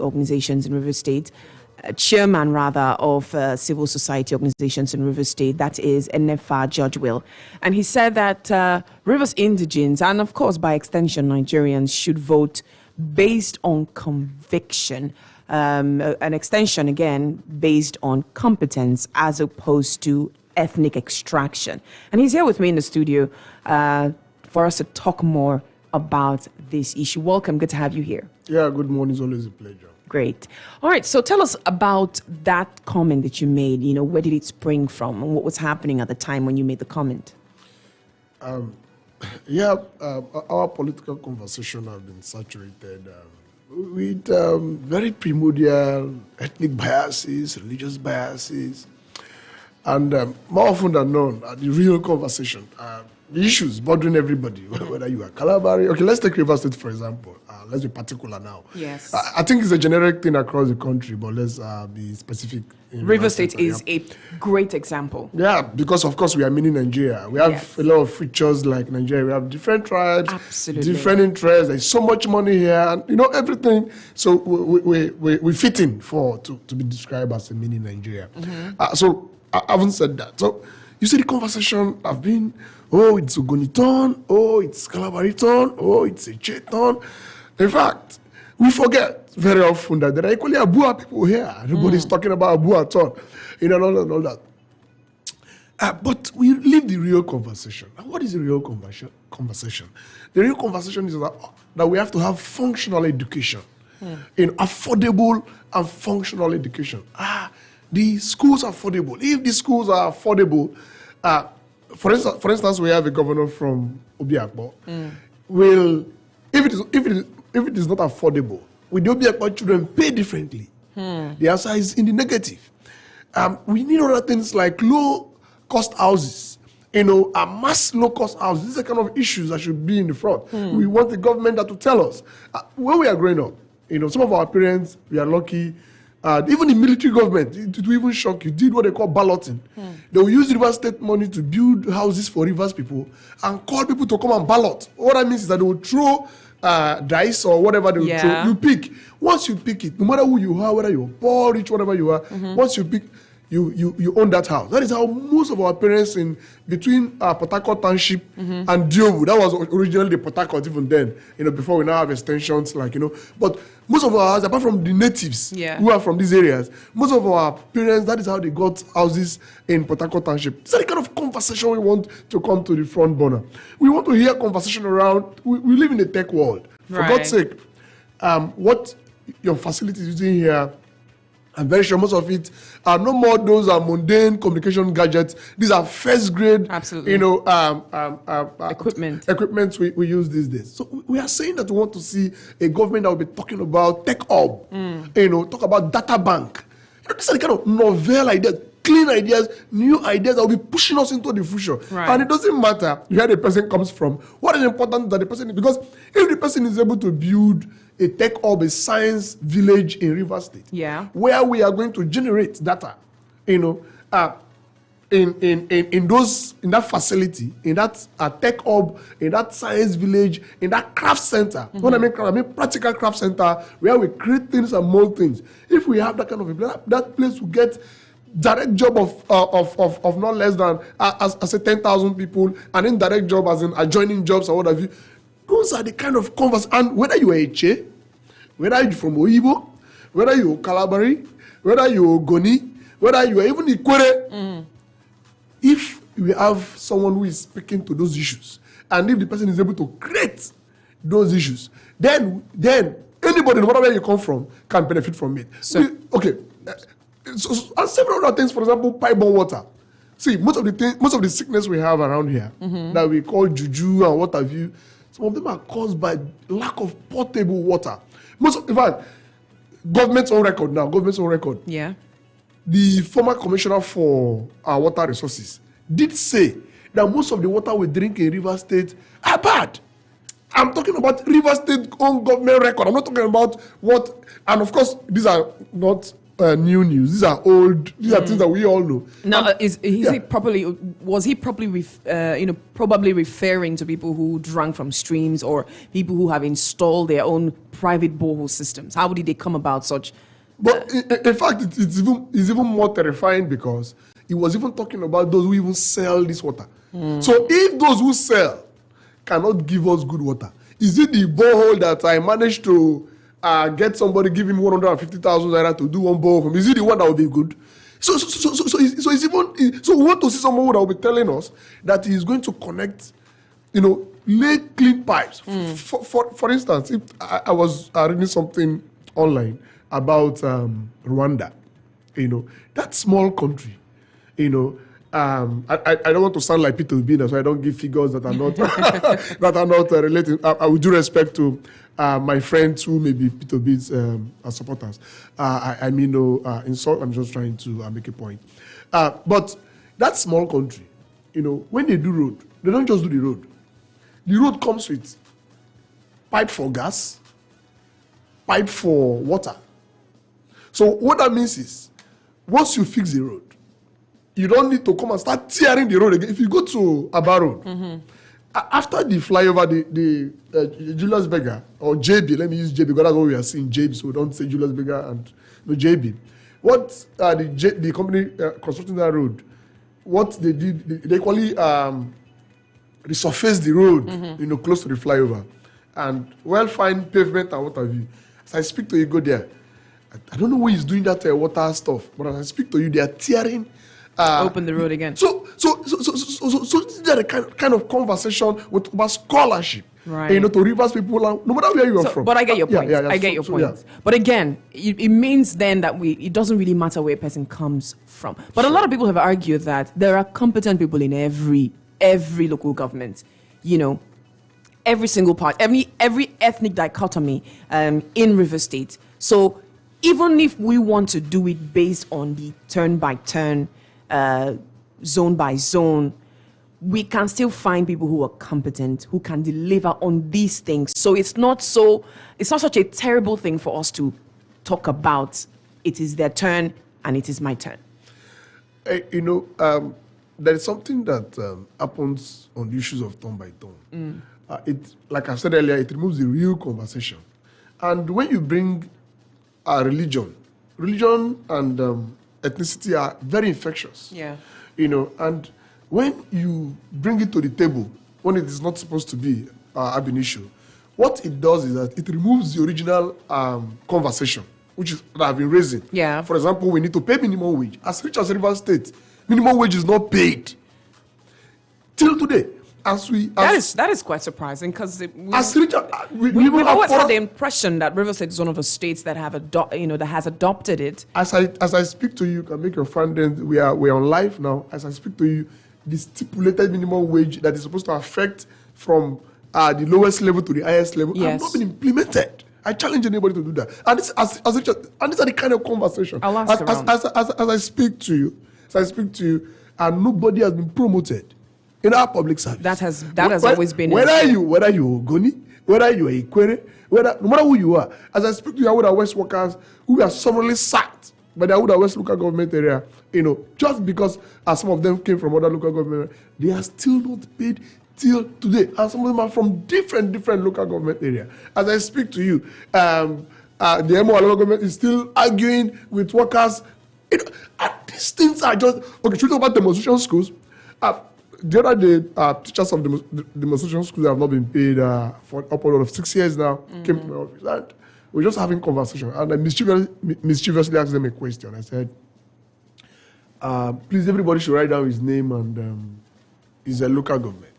organizations in River State, chairman rather of civil society organizations in River State, that is NFA George Will. And he said that Rivers indigents, and of course by extension Nigerians, should vote based on conviction. An extension again based on competence as opposed to ethnic extraction. And he's here with me in the studio for us to talk more about this issue. Welcome, good to have you here. Yeah, good morning. It's always a pleasure. Great. All right, so tell us about that comment that you made. You know, where did it spring from and what was happening at the time when you made the comment? Our political conversation has been saturated with very primordial ethnic biases, religious biases, and more often than not, the real conversation, the issues bothering everybody, whether you are Calabari. Okay, let's take River State, for example. Let's be particular now. Yes. I think it's a generic thing across the country, but let's be specific. River State is a great example. Yeah, because of course we are mini Nigeria. We have a lot of features like Nigeria. We have different tribes, different interests. There's so much money here, and you know everything. So we fit in to be described as a mini Nigeria. Mm-hmm. So I haven't said that. So you see the conversation have been, oh, it's Ogoni turn, oh, it's Calabari turn, oh, it's a Che turn. In fact, we forget very often that there are equally Abua people here. Everybody's talking about Abua turn, you know, and all that. But we leave the real conversation. And what is the real conversation? The real conversation is that we have to have functional education, in affordable and functional education. The schools are affordable. If the schools are affordable, for instance, we have a governor from Obiakpo. If it is not affordable, will the Obiakpo children pay differently? The answer is in the negative. We need other things like low-cost houses, you know, mass low-cost houses. These are the kind of issues that should be in the front. We want the government that to tell us. When we are growing up, you know, some of our parents, we are lucky. Even the military government, it will even shock you, did what they call balloting. They will use River State money to build houses for Rivers people and call people to come and ballot. What that means is that they will throw dice or whatever they will throw. You pick. Once you pick it, no matter who you are, whether you're poor, rich, whatever you are, once you pick, you own that house. That is how most of our parents in between Port Harcourt Township and Diobu, that was originally the Port Harcourt even then, you know, before we now have extensions, like, you know. But most of our houses, apart from the natives who are from these areas, most of our parents, that is how they got houses in Port Harcourt Township. It's the kind of conversation we want to come to the front burner. We want to hear conversation around, we live in a tech world. For God's sake, what your facility is using here, I'm very sure most of it are no more those mundane communication gadgets. These are first grade, you know, equipment we use these days. So we are saying that we want to see a government that will be talking about tech hub, you know, talk about data bank. You know, these are the kind of novel ideas, clean ideas, new ideas that will be pushing us into the future. And it doesn't matter where the person comes from. What is important that the person, because if the person is able to build a tech hub, a science village in River State, where we are going to generate data, you know, in that facility, in that tech hub, in that science village, in that craft center. When I mean practical craft center, where we create things and mold things. If we have that kind of a place, that place will get direct job of not less than as a 10,000 people, and indirect job as in adjoining jobs or what have you. Those are the kind of conversations. And whether you are a Che, whether you're from Oyibo, whether you're Calabari, whether you're Ogoni, whether you are even Ikwere, if we have someone who is speaking to those issues, and if the person is able to create those issues, then anybody, no matter where you come from, can benefit from it. So, and several other things, for example, pipe-borne water. See, most of the sickness we have around here that we call juju and what have you, some of them are caused by lack of potable water. In fact, government's own record. Yeah. The former commissioner for our water resources did say that most of the water we drink in River State are bad. I'm talking about River State own government record. I'm not talking about what, and of course, these are not new news. These are old. These are things that we all know. Now, was he probably probably referring to people who drank from streams or people who have installed their own private borehole systems? How did they come about such? But in fact, it's even more terrifying because he was even talking about those who even sell this water. So if those who sell cannot give us good water, is it the borehole that I managed to get somebody give him 150,000 naira to do one borehole? Is it the one that will be good? So we want to see someone that will be telling us that he is going to connect, lay clean pipes. For instance, if I was reading something online about Rwanda, that small country, I don't want to sound like Peter Obi, so I don't give figures that are not that are not related. I with due respect to my friends who may be Peter Obi's supporters. Insult. I'm just trying to make a point. But that small country, when they do road, they don't just do the road. The road comes with pipe for gas, pipe for water. So what that means is, once you fix the road, you don't need to come and start tearing the road again. If you go to Aba Road, after the flyover, the Julius Berger, or JB, let me use JB because that's what we are seeing, JB, so we don't say Julius Berger and no JB. What the company constructing that road, what they did, they equally resurfaced the road, close to the flyover, and well-fine pavement and what have you. As I speak to you, go there. I don't know who is doing that water stuff, but as I speak to you, they are tearing. Open the road again. So these are the kind of conversation about scholarship, right? To Rivers people, no matter where you are from. But I get your point. I get your point. Yeah. But again, it means then that it doesn't really matter where a person comes from. But a lot of people have argued that there are competent people in every local government. Every single part, every ethnic dichotomy in Rivers State. So even if we want to do it based on the turn by turn, zone by zone, we can still find people who are competent, who can deliver on these things. So it's not such a terrible thing for us to talk about. It is their turn and it is my turn. There is something that happens on the issues of turn by turn. Like I said earlier, it removes the real conversation. And when you bring religion and ethnicity are very infectious. Yeah. And when you bring it to the table, when it is not supposed to be an issue, what it does is that it removes the original conversation, which is that I've been raising. Yeah. For example, we need to pay minimum wage. As rich as Rivers State, minimum wage is not paid till today. That is quite surprising because we've always had the impression that Rivers State is one of the states that have has adopted it. As I speak to you, you can make your friend. We are on live now. As I speak to you, the stipulated minimum wage that is supposed to affect from the lowest level to the highest level has not been implemented. I challenge anybody to do that. And this are the kind of conversation. As I speak to you, and nobody has been promoted in our public service. That has always been. Whether you Ogoni, whether you are Ikwere, no matter who you are, as I speak to Yahuda West workers who are summarily sacked by the Yahuda West local government area, just because some of them came from other local government, they are still not paid till today. And some of them are from different local government area. As I speak to you, the MO local government is still arguing with workers. These things are just okay. Should we talk about demonstration schools? The other day, teachers of the demonstration schools have not been paid for upward of 6 years now. Came to my office and we're just having conversation. And I mischievously asked them a question. I said, please, everybody should write down his name and his local government.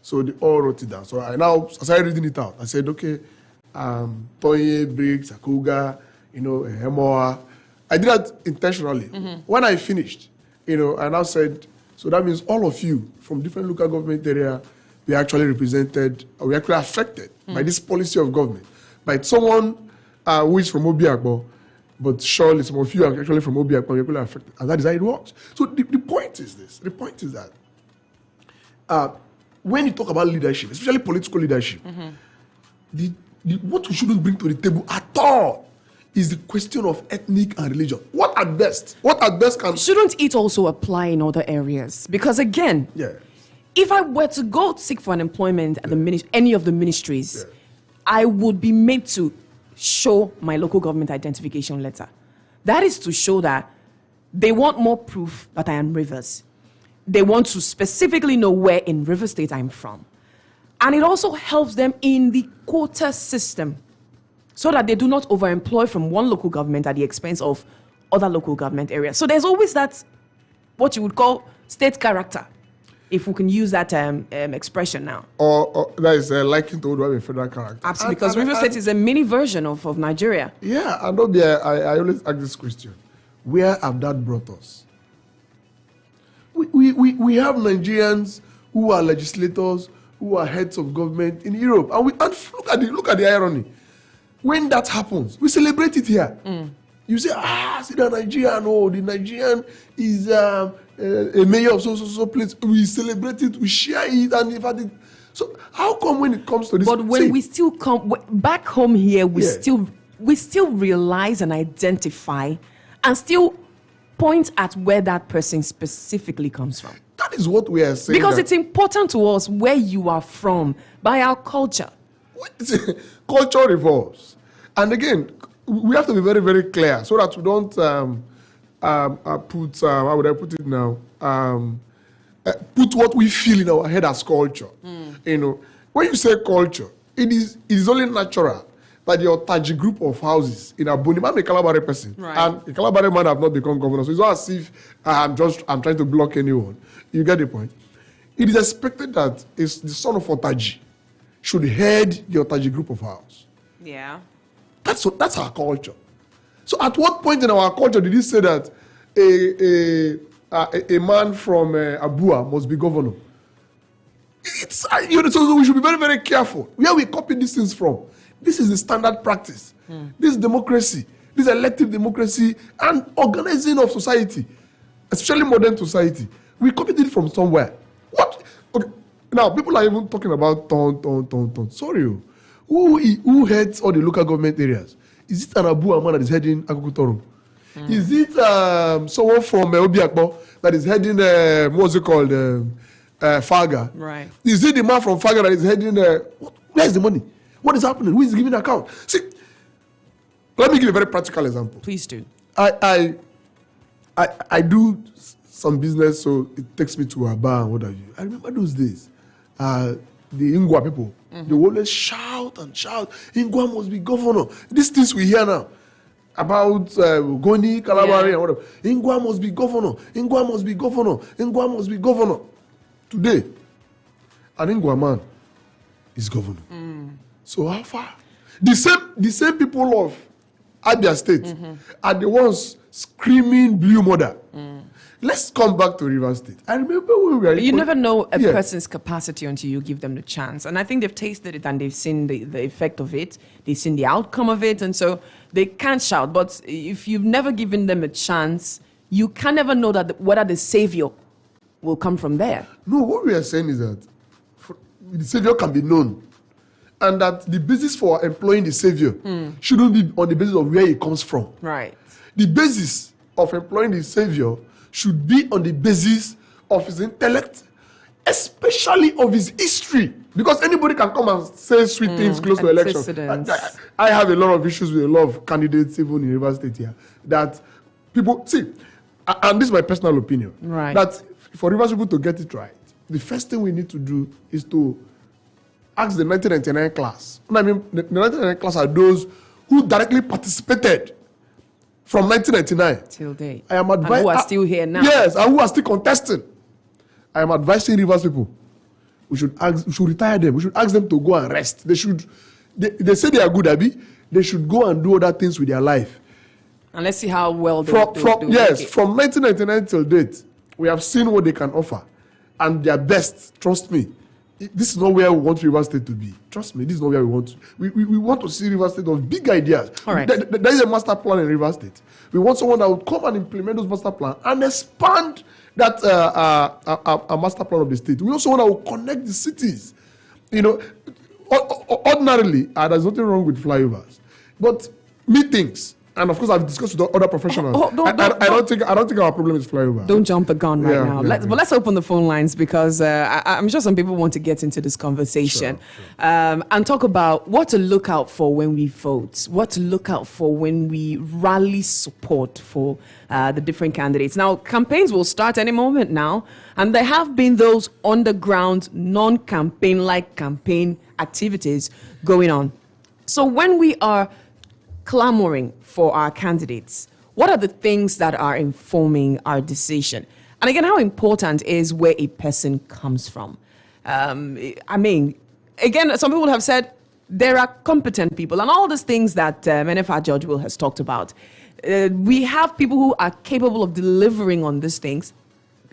So they all wrote it down. So I started reading it out. I said, okay, Toye, Briggs, Akuga, Hemoa. I did that intentionally. When I finished, I now said, so that means all of you from different local government area, we are actually represented, or we are actually affected by this policy of government. By someone who is from Obiakbo, but surely some of you are actually from Obiakbo, you're actually affected. And that is how it works. So the point is this. The point is that when you talk about leadership, especially political leadership, what we shouldn't bring to the table at all is the question of ethnic and religion. What at best can... Shouldn't it also apply in other areas? Because again, Yeah. if I were to go seek for an employment at any of the ministries, I would be made to show my local government identification letter. That is to show that they want more proof that I am Rivers. They want to specifically know where in River State I'm from. And it also helps them in the quota system so that they do not overemploy from one local government at the expense of other local government areas. So there's always that, what you would call state character, if we can use that expression now. Or that is likened to a federal character. Absolutely, because River State is a mini version of Nigeria. Yeah, and I always ask this question. Where have that brought us? We have Nigerians who are legislators, who are heads of government in Europe. And look at the irony. When that happens, we celebrate it here. You say, see the Nigerian, the Nigerian is a mayor of so place. We celebrate it, we share it, and in fact, so how come when it comes to this? But when we still come back home here, we still realize and identify, and still point at where that person specifically comes from. That is what we are saying. Because it's important to us where you are from by our culture. Culture revolves. And again, we have to be very, very clear so that we don't put, how would I put it now? Put what we feel in our head as culture. You know, when you say culture, it is only natural that your Taji group of houses in Abuni, I'm a Kalabari person, right, and a Kalabari man have not become governor. So it's not as if I'm trying to block anyone. You get the point? It is expected that it's the son of Otaji should head the Otaji group of house. Yeah. That's our culture. So at what point in our culture did he say that a man from Abua must be governor? So we should be very, very careful. Where we copy these things from? This is the standard practice. This is democracy. This is elective democracy and organizing of society, especially modern society. We copied it from somewhere. What? Okay. Now, people are even talking about ton. Sorry. Who heads all the local government areas? Is it an Abu Aman that is heading Akukutoro? Is it someone from Obiakbo that is heading, what's it called, Faga? Right. Is it the man from Faga that is heading, where is the money? What is happening? Who is giving account? See, let me give a very practical example. Please do. I do some business, so it takes me to a bar and what have you. I remember those days. The Ingwa people, they always shout and shout, Ingwa must be governor. These things we hear now about Goni, Kalabari, and whatever. Ingwa must be governor. Ingwa must be governor. Ingwa must be governor. Today, an Ingwa man is governor. So how far? The same people of Abia State are the ones screaming blue mother. Let's come back to River State. I remember when we were... You never know a person's capacity until you give them the chance. And I think they've tasted it and they've seen the effect of it. They've seen the outcome of it. And so they can't shout. But if you've never given them a chance, you can never know that whether the savior will come from there. No, what we are saying is that the savior can be known. And that the basis for employing the savior shouldn't be on the basis of where he comes from. Right. The basis of employing the savior should be on the basis of his intellect, especially of his history. Because anybody can come and say sweet things close to election. I have a lot of issues with a lot of candidates, even in River State here, that people, see, and this is my personal opinion, right, that for Rivers people to get it right, the first thing we need to do is to ask the 1999 class. I mean, the 1999 class are those who directly participated from 1999 till date. I am advising. And who are still here now. Yes, and who are still contesting. I am advising Rivers people. We should retire them. We should ask them to go and rest. They say they are good, Abi. They should go and do other things with their life. And let's see how well they do. Yes, from 1999 till date, we have seen what they can offer. And their best, trust me. This is not where we want River State to be. Trust me, this is not where we want to. We want to see River State of big ideas. All right. There is a master plan in River State. We want someone that would come and implement those master plans and expand that a master plan of the state. We also want to connect the cities. You know, ordinarily, there's nothing wrong with flyovers. But meetings, And of course, I've discussed with other professionals. I don't think our problem is flyover. Don't jump the gun right now. But let's open the phone lines because I'm sure some people want to get into this conversation and talk about what to look out for when we vote, what to look out for when we rally support for the different candidates. Now, campaigns will start any moment now, and there have been those underground, non-campaign-like campaign activities going on. So when we are clamoring for our candidates, what are the things that are informing our decision? And again, how important is where a person comes from? I mean, again, some people have said there are competent people and all these things that NFR Judge Will has talked about. We have people who are capable of delivering on these things,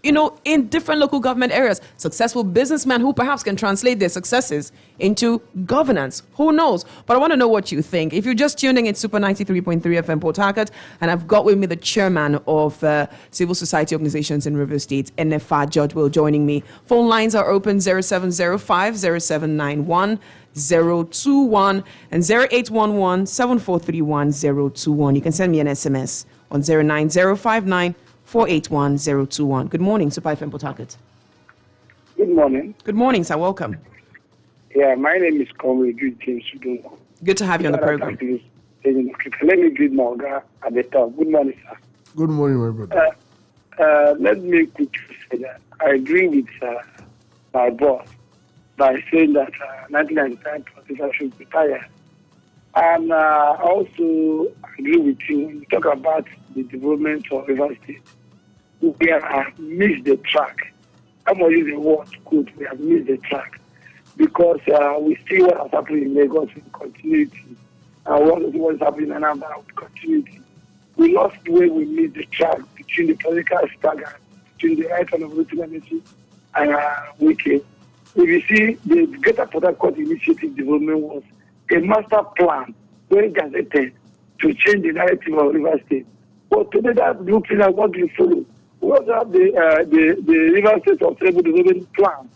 you know, in different local government areas. Successful businessmen who perhaps can translate their successes into governance. Who knows? But I want to know what you think. If you're just tuning in, Super 93.3 FM Port Harcourt, and I've got with me the chairman of civil society organizations in River State, NFR Judge Will, joining me. Phone lines are open 0705 0791 021 and 0811 7431 021. You can send me an SMS on 09059 481-021. Good morning, Super FM Port Harcourt. Good morning. Good morning, sir. Welcome. Yeah, my name is Comrade James Sudongo. Good to have you on the program. Let me greet my guy at the top. Good morning, sir. Good morning, my brother. Let me quickly say that I agree with my boss by saying that 1999 politicians should retire. And I also agree with you when you talk about the development of River State. We have missed the track. I'm going to use the word good. We have missed the track because we see what has happened in Lagos with continuity. And what is happening in Anambra with continuity. We lost the way we missed the track between the political stagger, between the right hand of Rutinamisi and Wike. If you see, the Greater Port Harcourt Initiative development was a master plan, very gazetted, to change the narrative of River State. But today that blueprint is what we follow. We also have the River State Sustainable Development Plan,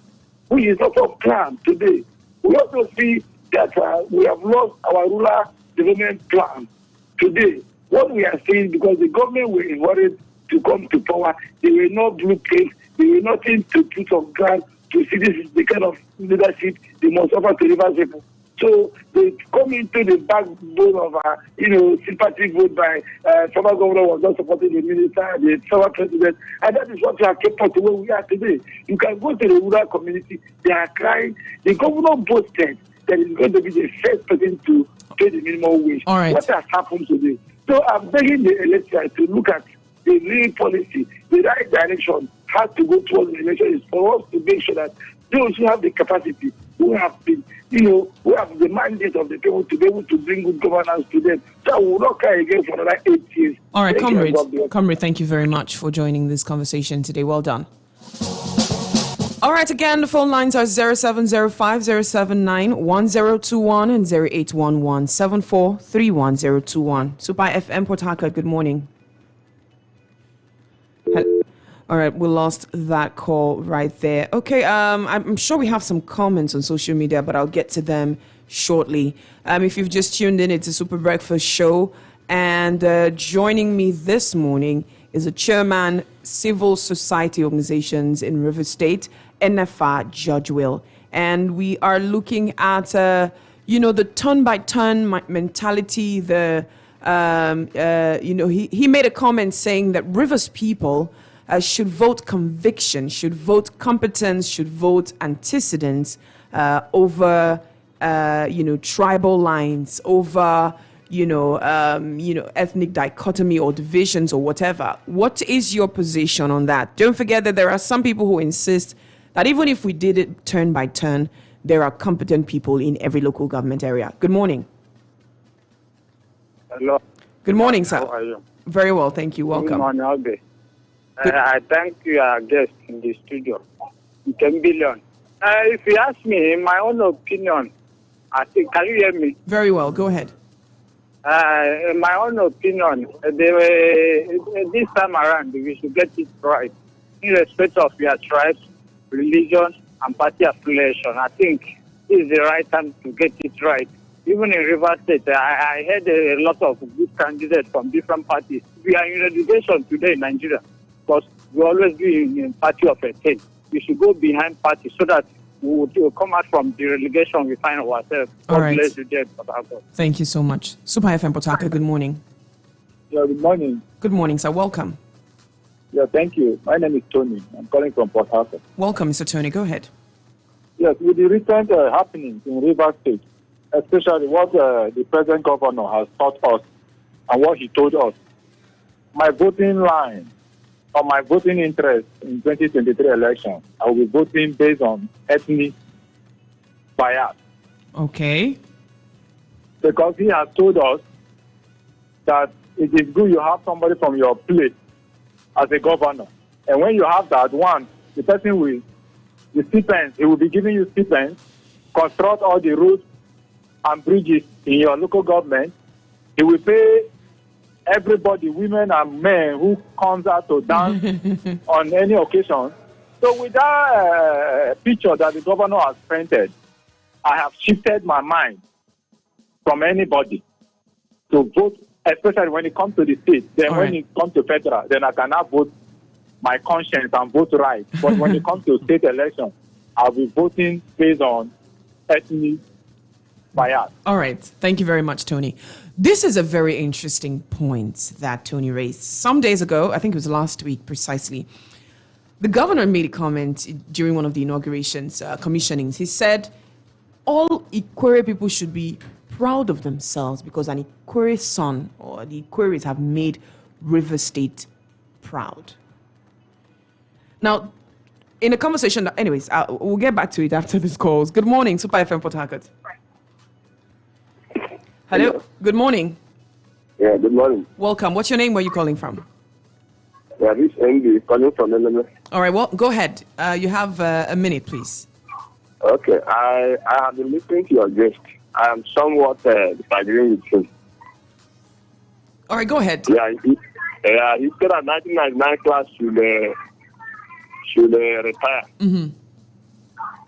which is also a plan today. We also see that we have lost our rural development plan today. What we are seeing, because the government were worried to come to power, they were not blueprint, they were nothing to put on ground to see this is the kind of leadership they must offer to River people. So they come into the backbone of sympathetic vote by former governor was not supporting the minister, the former president, and that is what we have kept us to where we are today. You can go to the rural community, they are crying. The governor boasted that he's going to be the first person to pay the minimum wage. All right. What has happened today? So I'm begging the electorate to look at the real policy, the right direction has to go towards the election is for us to make sure that those who have the capacity, who have been, who have the mandate of the people to be able to bring good governance to them. So we will not cry again for another 8 years. All right, Comrade, thank you very much for joining this conversation today. Well done. All right, again, the phone lines are 0705 079 1021 and 0811 7431 021. Super FM Port Harcourt, good morning. All right, we lost that call right there. Okay, I'm sure we have some comments on social media, but I'll get to them shortly. If you've just tuned in, it's a Super Breakfast show. And joining me this morning is a chairman, civil society organizations in River State, NFR Judge Will. And we are looking at, the turn-by-turn mentality. He made a comment saying that Rivers people should vote conviction, should vote competence, should vote antecedents over, tribal lines, over, ethnic dichotomy or divisions or whatever. What is your position on that? Don't forget that there are some people who insist that even if we did it turn by turn, there are competent people in every local government area. Good morning. Hello. Good morning, sir. How are you? Very well, thank you. Welcome. Good morning, Albe. I thank you, our guest in the studio, 10 billion. If you ask me, in my own opinion, I think, can you hear me? Very well, go ahead. In my own opinion, this time around, we should get it right. In respect of your tribes, religion, and party affiliation, I think this is the right time to get it right. even in River State, I heard a lot of good candidates from different parties. We are in relegation today in Nigeria because we always be in party of a thing. We should go behind party so that we will come out from the relegation we find ourselves. All right. Bless you there, Port Harcourt. Thank you so much. Super FM Port Harcourt, good morning. Yeah, good morning. Good morning, sir. Welcome. Yeah, thank you. My name is Tony. I'm calling from Port Harcourt. Welcome, Mr. Tony. Go ahead. Yes, with the recent happenings in River State, especially what the present governor has taught us and what he told us, my voting line or my voting interest in 2023 election, I will be voting based on ethnic bias. Okay. Because he has told us that it is good you have somebody from your place as a governor. And when you have that one, the person will, the stipends, he will be giving you stipends, construct all the roads and bridges in your local government. He will pay everybody, women and men, who comes out to dance on any occasion. So with that picture that the governor has painted, I have shifted my mind from anybody to vote, especially when it comes to the state. Then when it comes to federal, then I cannot vote my conscience and vote right. But when it comes to state election, I'll be voting based on ethnic bias. All right. Thank you very much, Tony. This is a very interesting point that Tony raised. Some days ago, I think it was last week precisely, the governor made a comment during one of the inaugurations, commissionings. He said all Ikwere people should be proud of themselves because an Ikwere son or the Ikweres have made River State proud. Now, in a conversation, anyways, we'll get back to it after this calls. Good morning, Super FM Port Harcourt. Hello. Good morning. Yeah, good morning. Welcome. What's your name? Where are you calling from? Yeah, this is Andy calling from LMS. All right. Well, go ahead. You have a minute, please. Okay. I have been listening to your guest. I am somewhat disagreeing with him. All right. Go ahead. Yeah, he said that 1999 class should retire. Mm-hmm.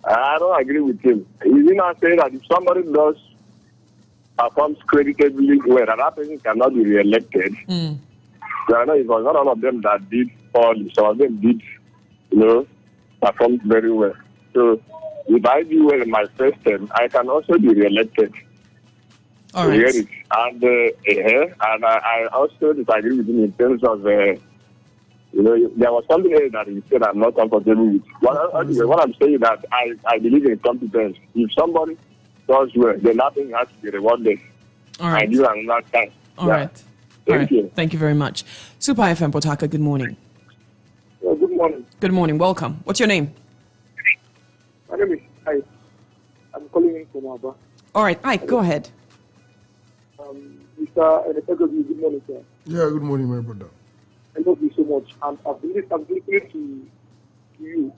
I don't agree with him. He's not saying that if somebody does performs creditably well, that person cannot be re-elected. Mm. So I know it was not all of them that did poorly. Some of them did, perform very well. So if I do well in my first term, I can also be re-elected. All right. And I also disagree with him in terms of, there was something else that he said I'm not comfortable with. What I'm saying is that I believe in competence. If somebody does well, then nothing has to be rewarded. All right. I do another time. All right. Thank you. Thank you very much. Super FM Port Harcourt, good morning. Good morning. Good morning. Welcome. What's your name? My name is Ike. I'm calling in from Aba. All right. Ike, go ahead. Mr. Enepegogi, good morning, sir. Yeah, good morning, my brother. I love you so much. And I've been listening to you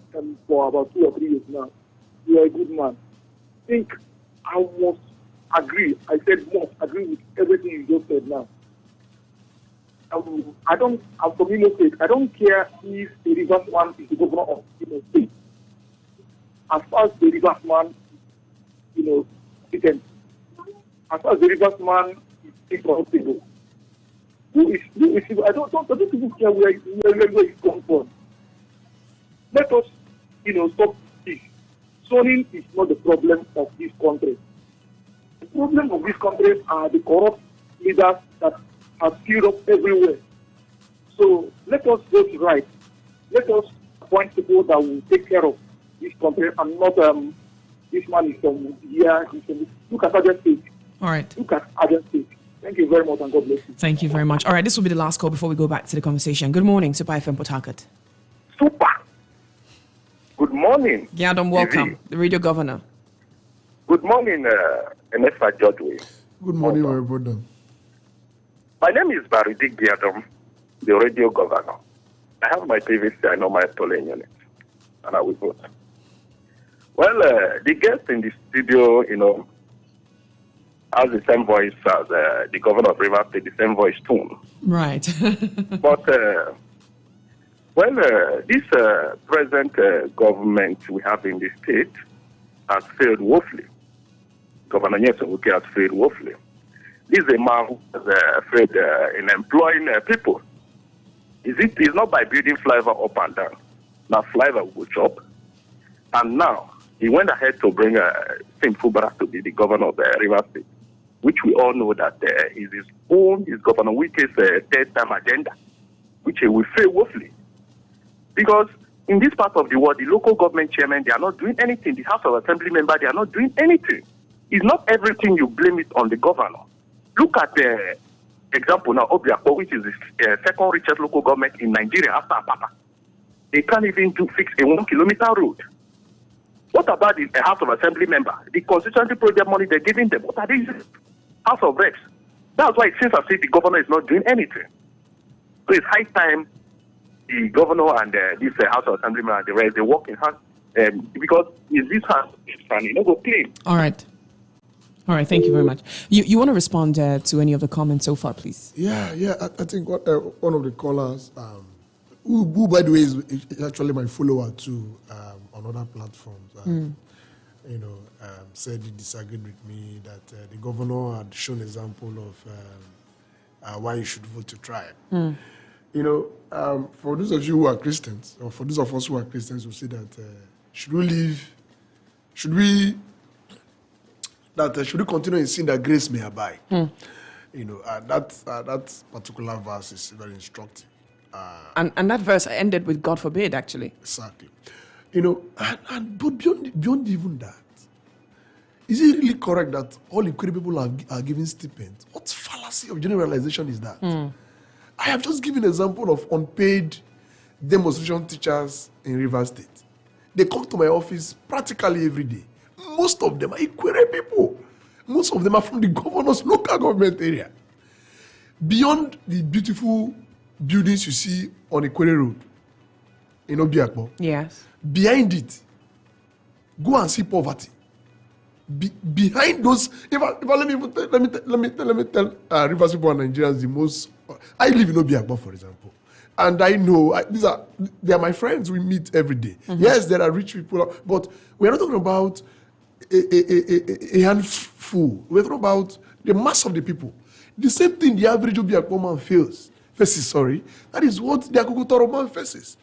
for about 2 or 3 years now. You are a good man. I think I must agree. I said must agree with everything you just said now. I'm from Imo State. I don't care if the Rivers man is the governor of Imo State. As far as the Rivers man, as far as the Rivers man is incorruptible, I don't people care where it comes from. Let us, stop this. Zoning is not the problem of this country. The problem of this country are the corrupt leaders that have filled up everywhere. So let us vote right. Let us appoint people that will take care of this country and not this man is from here. Look at Agent State. All right. Look at Agent State. Thank you very much and God bless you. Thank you very much. All right. This will be the last call before we go back to the conversation. Good morning, Super FM Port Harcourt. Super. Good morning. Gyadom, welcome. The radio governor. Good morning, NFA Judge. Good morning, my brother. My name is Baridi Gyadom, the radio governor. I have my PVC, I know my polling unit, and I will vote. Well, the guest in the studio, has the same voice as the governor of Rivers State, the same voice tone. Right. But, this present government we have in the state has failed woefully. Governor Nyesom Wike has failed woefully. This is a man who is afraid in employing people. It's not by building flyover up and down. Now flyover will chop. And now he went ahead to bring Sim Fubara to be the governor of Rivers State, which we all know that is his Governor Wike's third-term agenda, which he will fail woefully. Because in this part of the world, the local government chairman, they are not doing anything. The House of Assembly member, they are not doing anything. It's not everything you blame it on the governor. Look at the example now, Obiakpo, which is the second richest local government in Nigeria after Apapa. They can't even fix a 1 kilometer road. What about the House of Assembly member? The constituency project money they're giving them, what are they using? House of Reps. That's why it seems as if the governor is not doing anything. So it's high time the governor and this House of Assembly member and the rest, they work in hand because it's this hand, and you know, go clean. All right. All right, thank you very much. You want to respond to any of the comments so far, please? Yeah. I think one of the callers, who by the way is actually my follower too on other platforms, said he disagreed with me that the governor had shown example of why you should vote to try. For those of you who are Christians, or for those of us who are Christians, who say that should we continue in sin that grace may abide? That particular verse is very instructive. And that verse ended with God forbid, actually. Exactly. But beyond even that, is it really correct that all Ikwere people are given stipends? What fallacy of generalization is that? I have just given an example of unpaid demonstration teachers in Rivers State. They come to my office practically every day. Most of them are Ikwere people. Most of them are from the governor's local government area. Beyond the beautiful buildings you see on Ikwere Road in Obiakpo, yes, behind it, go and see poverty. Behind those, let me tell Rivers people and Nigerians the most. I live in Obiakpo, for example, and I know they are my friends. We meet every day. Yes, there are rich people, but we are not talking about a handful. We're talking about the mass of the people. The same thing the average Obiakpo man faces. That is what the Akukutoro man faces.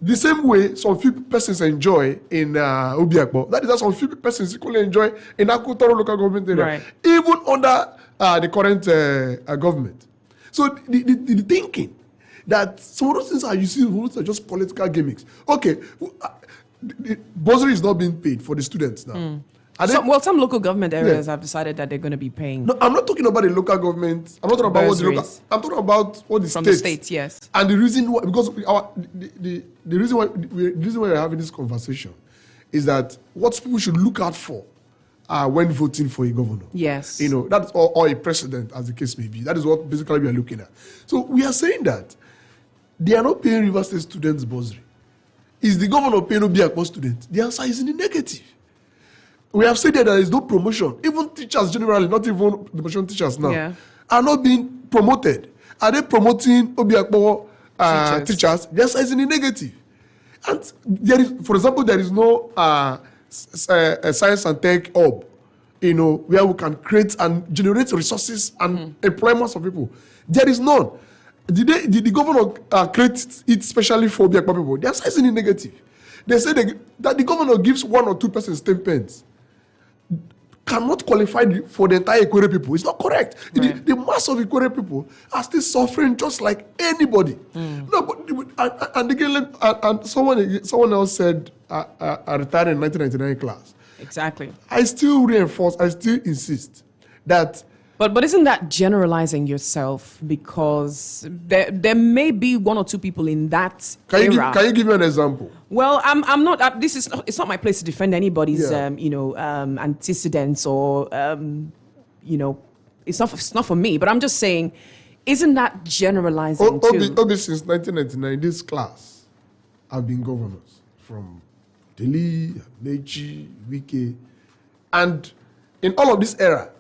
The same way some few persons enjoy in Obiakpo, that is how some few persons equally enjoy in Akukutoro local government area, right, even under the current government. So the thinking that some of those things are just political gimmicks. Okay, the bursary is not being paid for the students now. Some local government areas have decided that they're going to be paying. No, I'm not talking about the local government. I'm not talking about what the local. I'm talking about what the from states. The states, yes. And the reason why, because the reason why we're having this conversation is that what people should look out for when voting for a governor. Yes. That's or a president, as the case may be. That is what basically we are looking at. So we are saying that they are not paying Rivers State students bursary. Is the governor paying Obiakpo students? The answer is in the negative. We have said that there is no promotion. Even teachers generally, not even the promotion teachers now, are not being promoted. Are they promoting Obiakpo teachers? The answer is in the negative. And there is, for example, there is no science and tech hub, where we can create and generate resources and employment of people. There is none. Did the governor create it specially for Obiakpo people? The answer is in the negative. They say that the governor gives 1 or 2 persons 10 pence. Cannot qualify for the entire Ikwere people. It's not correct. Right. The mass of Ikwere people are still suffering just like anybody. No, but and again, and someone else said, I retired in 1999 class. Exactly. I still insist that. But isn't that generalizing yourself? Because there may be 1 or 2 people in that era. Can you give me an example? Well, I'm not. It's not my place to defend anybody's antecedents or it's not for me. But I'm just saying, isn't that generalizing too? Since 1999, this class have been governors from Delhi, Mechi, Wike, and in all of this era,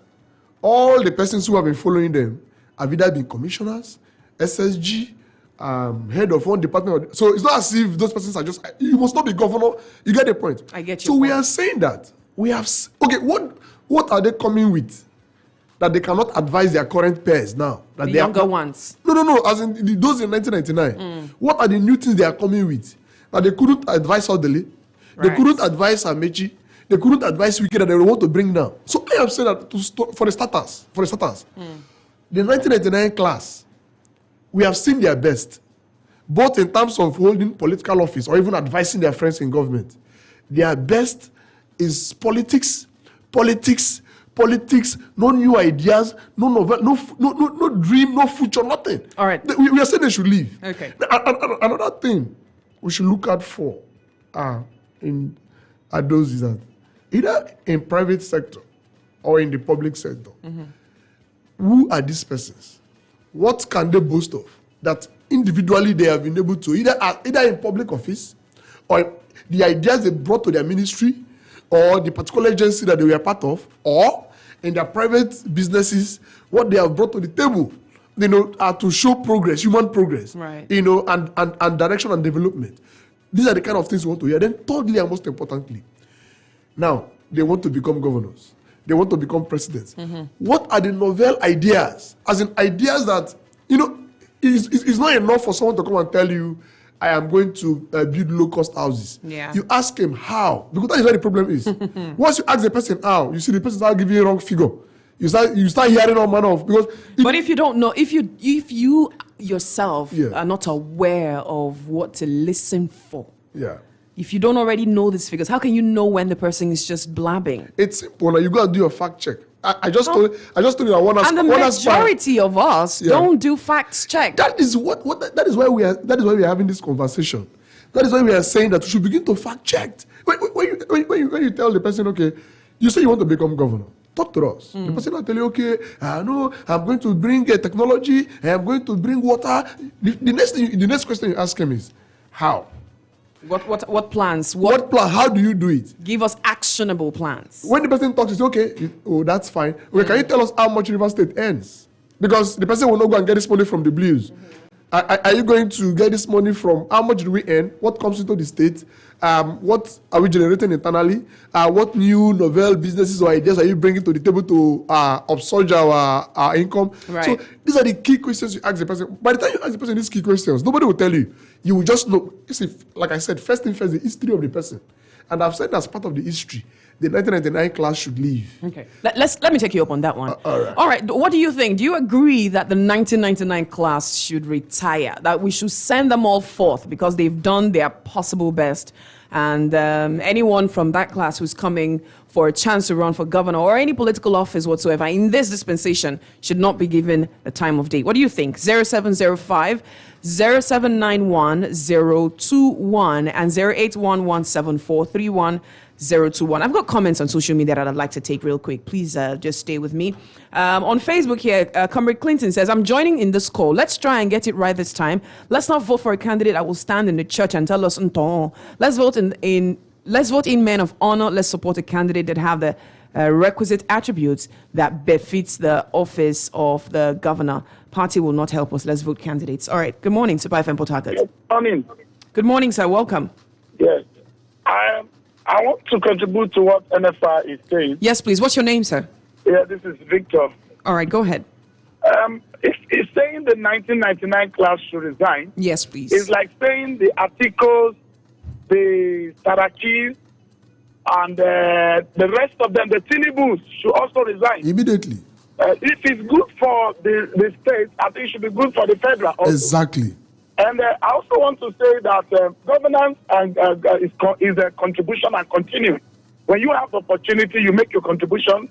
all the persons who have been following them have either been commissioners, SSG, head of one department. So it's not as if those persons are just, you must not be governor. You get the point. I get you. So we are saying that we have okay. What are they coming with that they cannot advise their current peers now? That The they younger are, ones. No. As in those in 1999. What are the new things they are coming with that they couldn't advise Odele? They Right. couldn't advise Amechi. They couldn't advise Wike that they want to bring now. So I have said that for the starters, the 1999 class, we have seen their best, both in terms of holding political office or even advising their friends in government. Their best is politics, no new ideas, no novel, no dream, no future, nothing. All right. We are saying they should leave. Okay. Another thing we should look out for at those is that either in private sector or in the public sector, who are these persons? What can they boast of that individually they have been able to either in public office or the ideas they brought to their ministry or the particular agency that they were part of, or in their private businesses, what they have brought to the table, are to show progress, human progress, right. and direction and development. These are the kind of things we want to hear. Then thirdly and most importantly, now they want to become governors. They want to become presidents. What are the novel ideas? As in ideas that, it's not enough for someone to come and tell you, I am going to build low-cost houses. Yeah. You ask him how, because that is where the problem is. Once you ask the person how, you see the person start giving you a wrong figure. You start hearing all manner of, because... But if you don't know, if you yourself Yeah. are not aware of what to listen for, Yeah. if you don't already know these figures, how can you know when the person is just blabbing? It's simple. Now you got to do your fact check. I just told you that one And the majority of us Yeah. don't do facts check. That is that is why we are having this conversation. That is why we are saying that we should begin to fact check. When you tell the person, okay, you say you want to become governor, talk to us. The person will tell you, okay, I know I'm going to bring technology, I'm going to bring water. The next question you ask him is, how? What plans? What plan? How do you do it? Give us actionable plans. When the person talks, you say, okay, that's fine. Okay, can you tell us how much River State earns? Because the person will not go and get this money from the Blues. Are you going to get this money from how much do we earn? What comes into the state? What are we generating internally? What new novel businesses or ideas are you bringing to the table to upsurge our income? Right. So these are the key questions you ask the person. By the time you ask the person these key questions, nobody will tell you. You will just know. You see, like I said, first thing first, the history of the person. And I've said as part of the history, the 1999 class should leave. Okay. Let me take you up on that one. All right. What do you think? Do you agree that the 1999 class should retire? That we should send them all forth because they've done their possible best? And anyone from that class who's coming for a chance to run for governor or any political office whatsoever in this dispensation should not be given a time of date. What do you think? 0705 0791 021 and 08117431 I've got comments on social media that I'd like to take real quick. Please just stay with me. On Facebook here, Comrade Clinton says, I'm joining in this call. Let's try and get it right this time. Let's not vote for a candidate that will stand in the church and tell us, let's vote in men of honor. Let's support a candidate that have the requisite attributes that befits the office of the governor. Party will not help us. Let's vote candidates. All right. Good morning, Super FM Port Harcourt. Good morning. Good morning, sir. Welcome. Yes. I want to contribute to what NFR is saying. Yes, please. What's your name, sir? Yeah, this is Victor. All right. Go ahead. It's saying the 1999 class should resign. Yes, please. It's like saying the articles, the Sarakis, and the rest of them, the Tinibus, should also resign. Immediately. If it's good for the state, I think it should be good for the federal also. Exactly. And I also want to say that governance is a contribution and continue. When you have the opportunity, you make your contribution,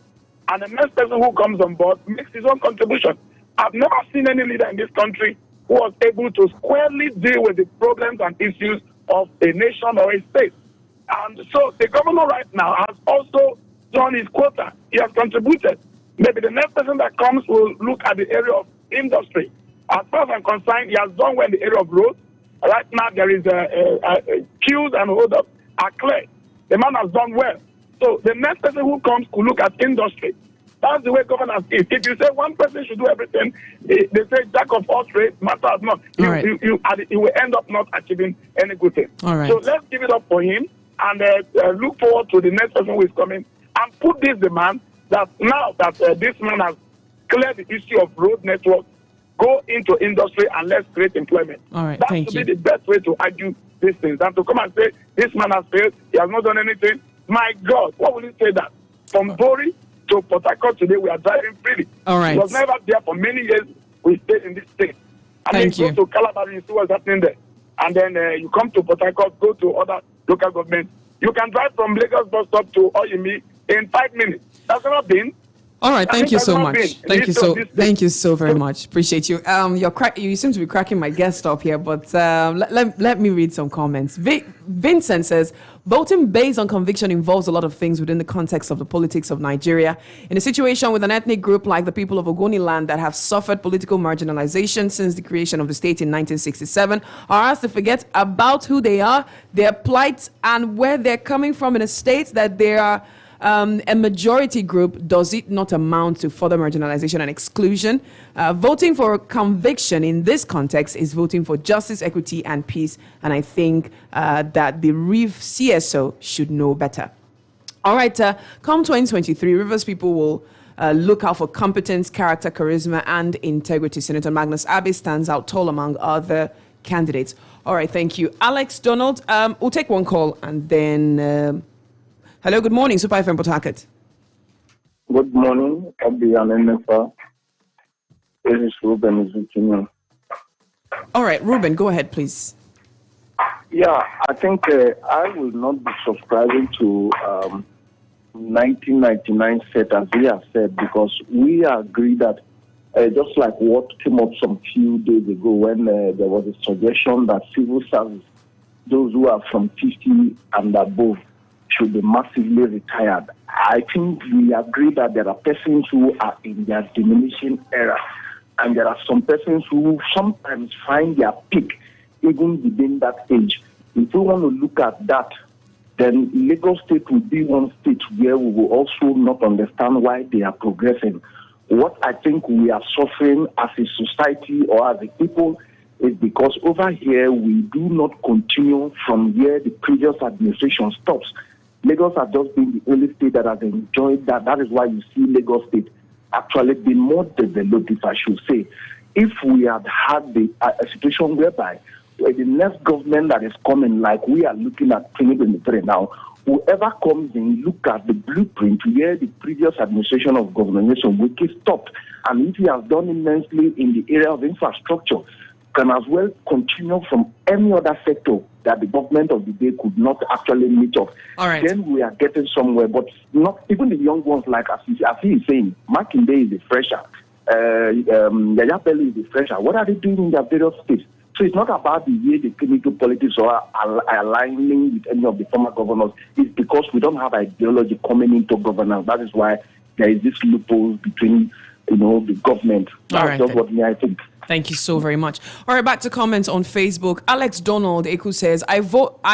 and the next person who comes on board makes his own contribution. I've never seen any leader in this country who was able to squarely deal with the problems and issues of a nation or a state. And so the governor right now has also done his quota. He has contributed. Maybe the next person that comes will look at the area of industry. As far as I'm concerned, he has done well in the area of roads. Right now, there is queues and hold-ups are clear. The man has done well. So the next person who comes will look at industry. That's the way governance is. If you say one person should do everything, they say jack of all trades matters not. You will end up not achieving any good thing. All right. So let's give it up for him and look forward to the next person who is coming and put this demand that now that this man has cleared the issue of road network, go into industry and let's create employment. All right, that thank should you. be the best way to argue these things. And to come and say, this man has failed, he has not done anything. My God, what will you say that? From Bori to Port Harcourt today, we are driving freely. All right. It was never there for many years. We stayed in this state. And Thank then you. go to Calabar, you see what's happening there. And then you come to Port Harcourt, go to other local governments. You can drive from Lagos bus stop to Oyemi in 5 minutes. That's never been. All right, thank you so much. Thank you so very So- much. Appreciate you. You seem to be cracking my guest up here, but let me read some comments. Vincent says, voting based on conviction involves a lot of things within the context of the politics of Nigeria. In a situation with an ethnic group like the people of Ogoni land that have suffered political marginalization since the creation of the state in 1967, are asked to forget about who they are, their plight, and where they're coming from in a state that they are a majority group, does it not amount to further marginalization and exclusion? Voting for conviction in this context is voting for justice, equity, and peace. And I think that the RIF CSO should know better. All right, come 2023, Rivers people will look out for competence, character, charisma, and integrity. Senator Magnus Abbey stands out tall among other candidates. All right, thank you. Alex Donald, we'll take one call and then... hello, good morning, Super FM Port Harcourt. Good morning, Abby and NFA. This is Ruben Zucchino. All right, Ruben, go ahead, please. Yeah, I think I will not be subscribing to 1999 set as we have said, because we agree that just like what came up some few days ago when there was a suggestion that civil service, those who are from 50 and above, should be massively retired. I think we agree that there are persons who are in their diminishing era, and there are some persons who sometimes find their peak even within that age. If we want to look at that, then Lagos State will be one state where we will also not understand why they are progressing. What I think we are suffering as a society or as a people is because over here we do not continue from where the previous administration stops. Lagos has just been the only state that has enjoyed that. That is why you see Lagos State actually being more developed, if I should say. If we had had a situation whereby the next government that is coming, like we are looking at 2023 now, whoever comes in, look at the blueprint where the previous administration of government Wike stopped. And if he has done immensely in the area of infrastructure, can as well continue from any other sector that the government of the day could not actually meet up. All right. Then we are getting somewhere, but not even the young ones, like as he is saying, Makinde is a fresher, Yaya Bello is a fresher. What are they doing in their various states? So it's not about the way the clinical politics are aligning with any of the former governors. It's because we don't have ideology coming into governance. That is why there is this loophole between, the government. All That's right, just then. what I think. Thank you so very much. All right, back to comments on Facebook. Alex Donald Eku says, I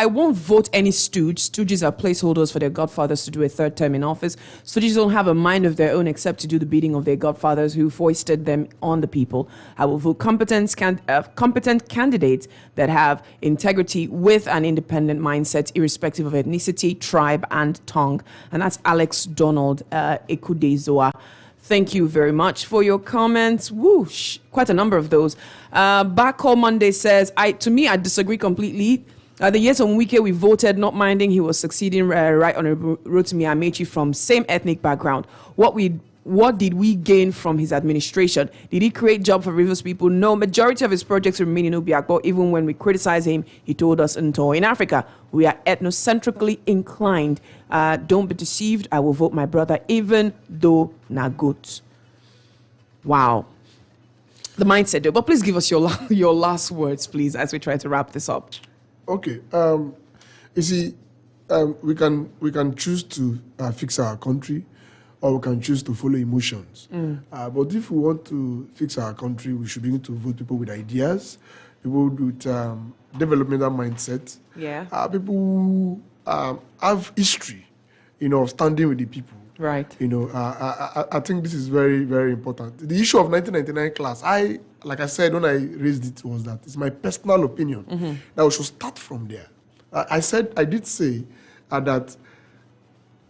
won't vote any stooge. Stooges are placeholders for their godfathers to do a third term in office. Stooges don't have a mind of their own except to do the bidding of their godfathers who foisted them on the people. I will vote competent candidates that have integrity with an independent mindset, irrespective of ethnicity, tribe, and tongue. And that's Alex Donald Ekudezoa. Thank you very much for your comments. Whoosh, quite a number of those. Backcall Monday says, I disagree completely. The years on Wike we voted, not minding he was succeeding right on Rotimi Amechi from same ethnic background. What did we gain from his administration? Did he create jobs for Rivers people? No, majority of his projects remain in Obiakpo. Even when we criticize him, he told us in Africa, we are ethnocentrically inclined. Don't be deceived. I will vote my brother, even though Nagut. Wow. The mindset, though. But please give us your last words, please, as we try to wrap this up. Okay. You see, we can choose to fix our country, or we can choose to follow emotions. But if we want to fix our country, we should begin to vote people with ideas, people with developmental mindset, people who have history, of standing with the people. Right. I think this is very, very important. The issue of 1999 class, like I said when I raised it, was that it's my personal opinion that we should start from there. I did say that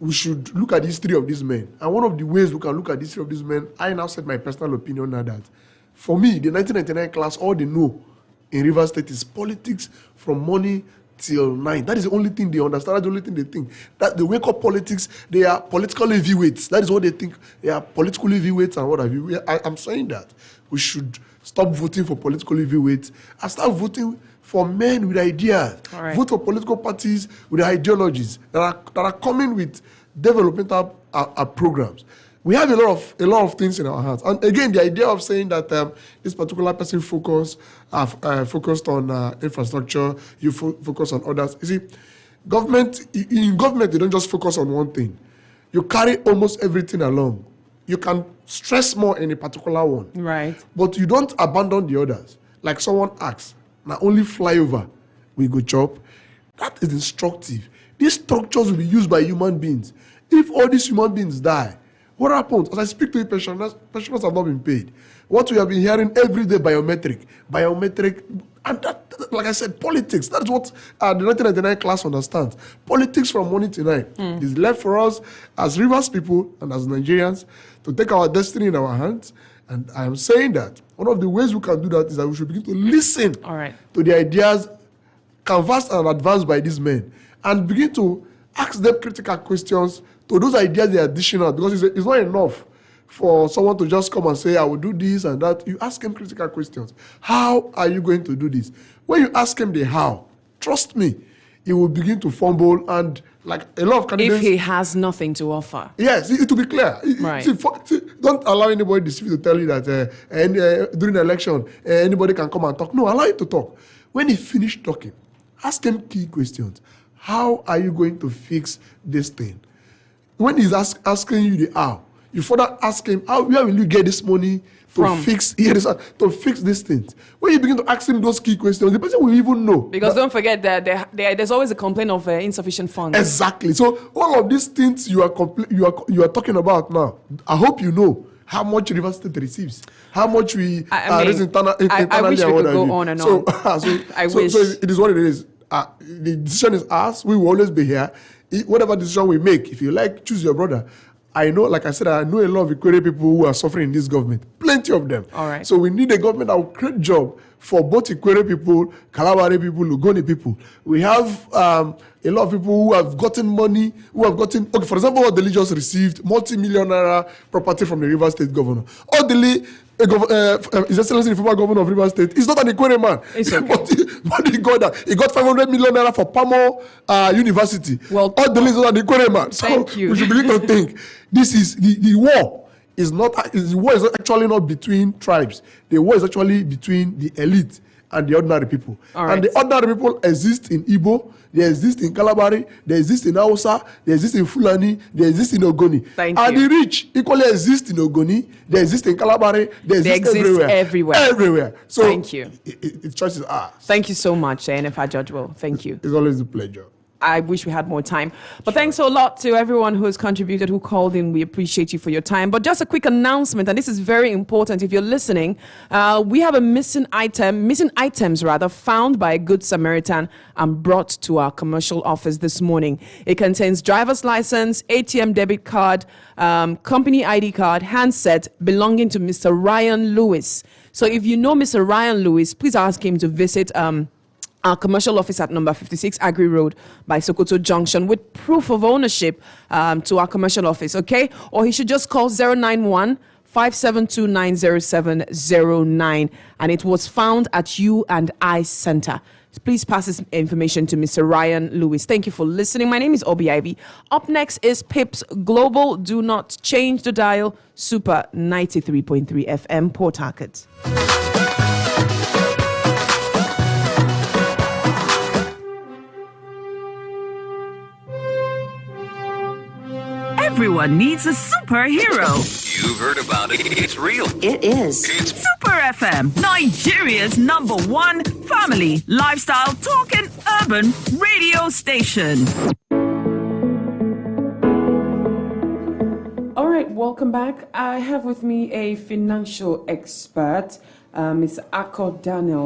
we should look at the history of these men. And one of the ways we can look at the history of these men, I now said my personal opinion now that, for me, the 1999 class, all they know in Rivers State is politics from morning till night. That is the only thing they understand. That's the only thing they think. That they wake up politics, they are political heavyweights. That is what they think. They are political heavyweights and what have you. I'm saying that we should stop voting for political heavyweights and start voting for men with ideas. Right. Vote for political parties with ideologies that are coming with developmental programs. We have a lot of things in our hands. And again, the idea of saying that this particular person focused on infrastructure, you focus on others. You see, in government, they don't just focus on one thing. You carry almost everything along. You can stress more in a particular one. Right. But you don't abandon the others. Like someone asks, now only flyover we go chop. That is instructive. These structures will be used by human beings. If all these human beings die, what happens? As I speak to you, pensioners have not been paid. What we have been hearing every day, biometric, and that, like I said, politics. That's what the 1999 class understands. Politics from morning to night is left for us as Rivers people and as Nigerians to take our destiny in our hands. And I am saying that one of the ways we can do that is that we should begin to listen to the ideas canvassed and advanced by these men and begin to ask them critical questions to those ideas they are dishing out, because it's not enough for someone to just come and say, I will do this and that. You ask them critical questions. How are you going to do this? When you ask him the how, trust me, he will begin to fumble, and like a lot of candidates... If he has nothing to offer. Yes, it will be clear. Right. See, don't allow anybody to tell you that during the election, anybody can come and talk. No, allow him to talk. When he finished talking, ask him key questions. How are you going to fix this thing? When he's asking you the how, you further ask him, where will you get this money to fix these things? When you begin to ask him those key questions, the person will even know. Because don't forget that there's always a complaint of insufficient funds. Exactly. So all of these things you are talking about now, I hope you know how much Rivers State receives, how much we raise internally. I wish we could go on and on. I wish. So it is what it is. The decision is ours. We will always be here. Whatever decision we make, if you like, choose your brother. I know, like I said, I know a lot of Ikwere people who are suffering in this government. Plenty of them. All right. So we need a government that will create job for both Ikwere people, Kalabari people, Lugoni people. We have a lot of people who have gotten money, okay, for example, Odili just received multi-million naira property from the Rivers State governor. Odili, His Excellency, the former governor of Rivers State, he's not an Ikwere man. It's okay. but he got that. He got 500 million naira for Pamo University. Well, Odili is not an Ikwere man. So thank you. We should begin to think. This is the war. The war is actually not between tribes. The war is actually between the elite and the ordinary people. All right. And the ordinary people exist in Igbo, they exist in Kalabari, they exist in Hausa, they exist in Fulani, they exist in Ogoni. Thank and you. the rich equally exist in Ogoni, they exist in Kalabari, they exist everywhere. Everywhere. So thank you. The choice is ours. Thank you so much, NFR Judge Will. Thank you. It's always a pleasure. I wish we had more time. But thanks a lot to everyone who has contributed, who called in. We appreciate you for your time. But just a quick announcement, and this is very important if you're listening. We have a missing items found by a Good Samaritan and brought to our commercial office this morning. It contains driver's license, ATM debit card, company ID card, handset belonging to Mr. Ryan Lewis. So if you know Mr. Ryan Lewis, please ask him to visit our commercial office at number 56 Agri Road by Sokoto Junction with proof of ownership to our commercial office, okay? Or he should just call 091-572-90709, and it was found at U&I Center. Please pass this information to Mr. Ryan Lewis. Thank you for listening. My name is Obi Ivy. Up next is Pips Global. Do not change the dial. Super 93.3 FM, Port Harcourt. Everyone needs a superhero. You've heard about it. It's real. It is. It's Super FM, Nigeria's #1 family, lifestyle, talking, urban radio station. All right, welcome back. I have with me a financial expert, Ms. Ako Daniel.